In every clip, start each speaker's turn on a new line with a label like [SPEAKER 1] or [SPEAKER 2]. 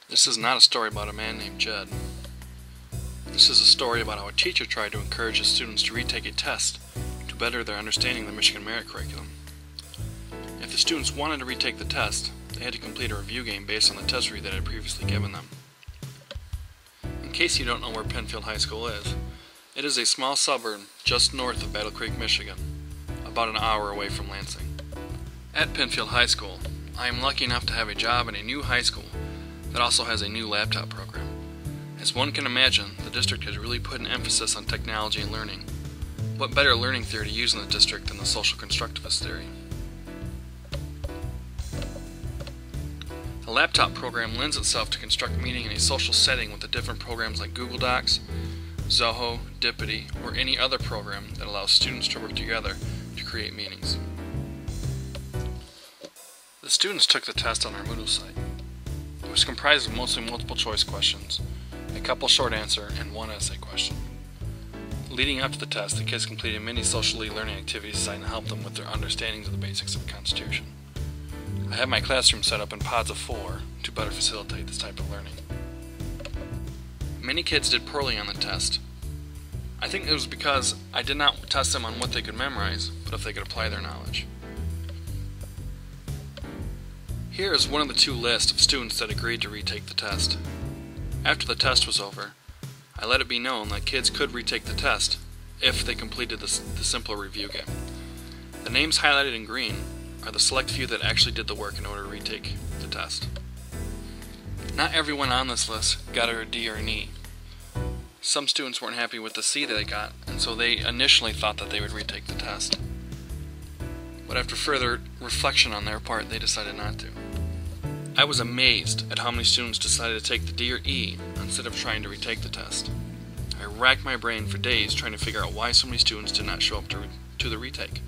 [SPEAKER 1] This is not a story about a man named Jed. This is a story about how a teacher tried to encourage his students to retake a test to better their understanding of the Michigan Merit Curriculum. If the students wanted to retake the test, they had to complete a review game based on the test review that I had previously given them. In case you don't know where Penfield High School is, it is a small suburb just north of Battle Creek, Michigan, about an hour away from Lansing. At Penfield High School, I am lucky enough to have a job in a new high school that also has a new laptop program. As one can imagine, the district has really put an emphasis on technology and learning. What better learning theory to use in the district than the social constructivist theory? The laptop program lends itself to construct meaning in a social setting with the different programs like Google Docs, Zoho, Dippity, or any other program that allows students to work together to create meanings. The students took the test on our Moodle site. It was comprised of mostly multiple choice questions, a couple short answer, and one essay question. Leading up to the test, the kids completed many socially learning activities designed to help them with their understandings of the basics of the Constitution. I have my classroom set up in pods of 4 to better facilitate this type of learning. Many kids did poorly on the test. I think it was because I did not test them on what they could memorize, but if they could apply their knowledge. Here is one of the 2 lists of students that agreed to retake the test. After the test was over, I let it be known that kids could retake the test if they completed the simpler review game. The names highlighted in green are the select few that actually did the work in order to retake the test. Not everyone on this list got a D or an E. Some students weren't happy with the C that they got, and so they initially thought that they would retake the test. But after further reflection on their part, they decided not to. I was amazed at how many students decided to take the D or E instead of trying to retake the test. I racked my brain for days trying to figure out why so many students did not show up to the retake.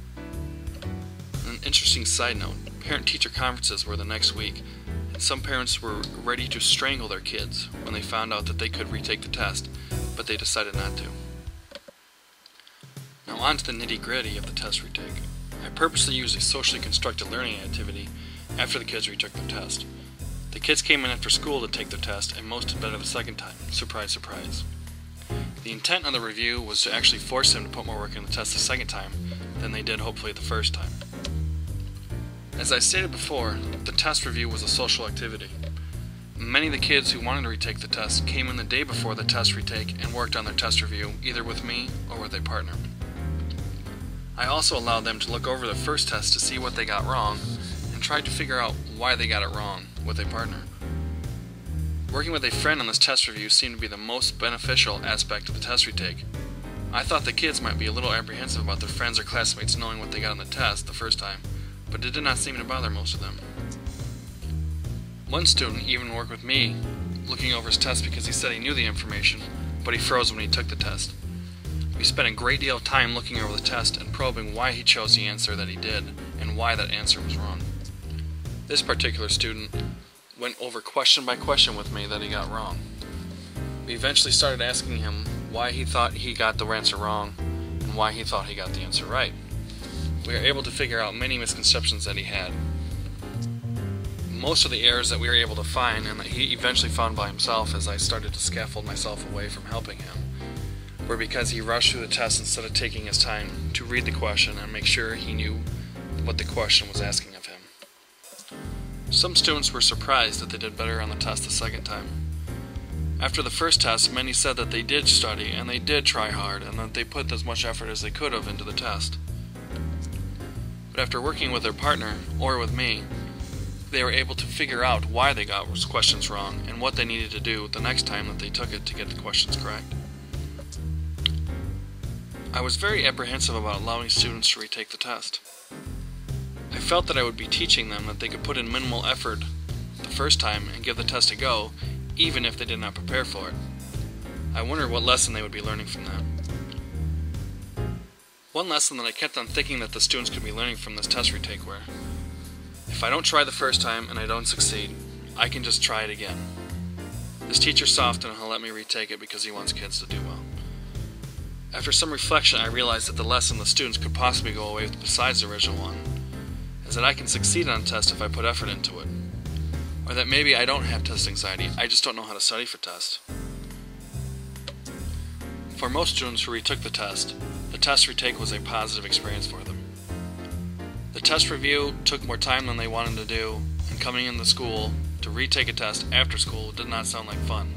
[SPEAKER 1] An interesting side note, parent-teacher conferences were the next week, and some parents were ready to strangle their kids when they found out that they could retake the test, but they decided not to. Now on to the nitty-gritty of the test retake. I purposely used a socially constructed learning activity after the kids retook their test. The kids came in after school to take their test, and most did better the second time. Surprise, surprise. The intent of the review was to actually force them to put more work in the test the second time than they did hopefully the first time. As I stated before, the test review was a social activity. Many of the kids who wanted to retake the test came in the day before the test retake and worked on their test review either with me or with a partner. I also allowed them to look over the first test to see what they got wrong and tried to figure out why they got it wrong with a partner. Working with a friend on this test review seemed to be the most beneficial aspect of the test retake. I thought the kids might be a little apprehensive about their friends or classmates knowing what they got on the test the first time, but it did not seem to bother most of them. One student even worked with me looking over his test because he said he knew the information, but he froze when he took the test. We spent a great deal of time looking over the test and probing why he chose the answer that he did and why that answer was wrong. This particular student went over question by question with me that he got wrong. We eventually started asking him why he thought he got the answer wrong and why he thought he got the answer right. We were able to figure out many misconceptions that he had. Most of the errors that we were able to find and that he eventually found by himself as I started to scaffold myself away from helping him were because he rushed through the test instead of taking his time to read the question and make sure he knew what the question was asking of him. Some students were surprised that they did better on the test the second time. After the first test, many said that they did study and they did try hard and that they put as much effort as they could have into the test. But after working with their partner, or with me, they were able to figure out why they got questions wrong and what they needed to do the next time that they took it to get the questions correct. I was very apprehensive about allowing students to retake the test. I felt that I would be teaching them that they could put in minimal effort the first time and give the test a go, even if they did not prepare for it. I wondered what lesson they would be learning from that. One lesson that I kept on thinking that the students could be learning from this test retake were, if I don't try the first time and I don't succeed, I can just try it again. This teacher's soft and he'll let me retake it because he wants kids to do well. After some reflection, I realized that the lesson the students could possibly go away with besides the original one is that I can succeed on a test if I put effort into it. or that maybe I don't have test anxiety, I just don't know how to study for test. For most students who retook the test retake was a positive experience for them. The test review took more time than they wanted to do, and coming into school to retake a test after school did not sound like fun,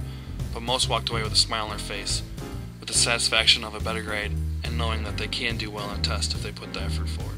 [SPEAKER 1] but most walked away with a smile on their face, with the satisfaction of a better grade, and knowing that they can do well on a test if they put the effort forward.